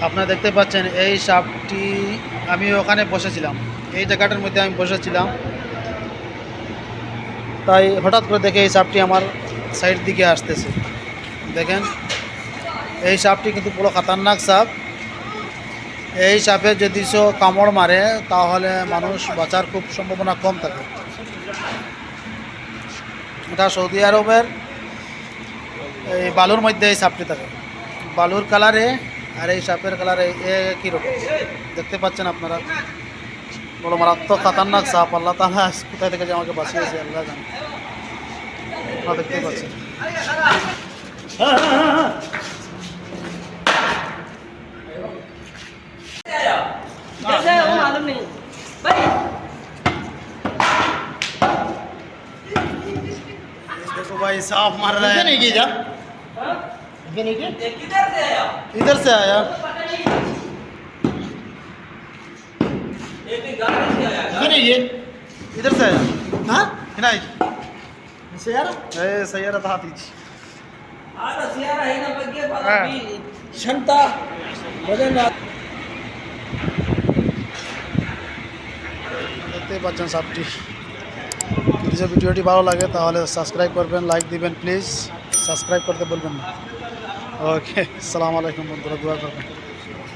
আপনারা দেখতে পাচ্ছেন এই সাপটি, আমি ওখানে বসেছিলাম, এই জায়গাটার মধ্যে আমি বসেছিলাম, তাই হঠাৎ করে দেখে এই সাপটি আমার সাইড দিকে আসতেছে। দেখেন এই সাপটি কিন্তু পুরো খতরনাক সাপ। এই সাপে যদি কামড় মারে তাহলে মানুষ বাঁচার খুব সম্ভাবনা কম থাকে। এটা সৌদি আরবের এই বালুর মধ্যে এই সাপটি থাকে, বালুর কালারে, আর এই সাপের কালারে একই রকম। দেখতে পাচ্ছেন আপনারা, বড় মারাত্মক খতরনাক সাপ। আল্লাহ তাআলা কোথায় থেকে যে আমাকে বাঁচিয়েছে আল্লাহ জানে। আপনারা দেখতে পাচ্ছেন। कैसे है वो मालूम नहीं भाई। देखो भाई सांप मार रहा है। नहीं की जा नहीं की किधर से आया? इधर से आया, ये भी गाड़ी से आया क्या? नहीं ये इधर से आया। हाँ नहीं सियारा सैयारा था हाथी। आता सियारा है ना बग्गे पर हाँ। अभी क्षमता वजन দেখতে পাচ্ছেন সাপটি। যদি ভিডিওটি ভালো লাগে তাহলে সাবস্ক্রাইব করবেন, লাইক দিবেন, প্লিজ সাবস্ক্রাইব করতে বলবেন না। ওকে, আসসালামু আলাইকুম বন্ধুরা, দোয়া করবেন।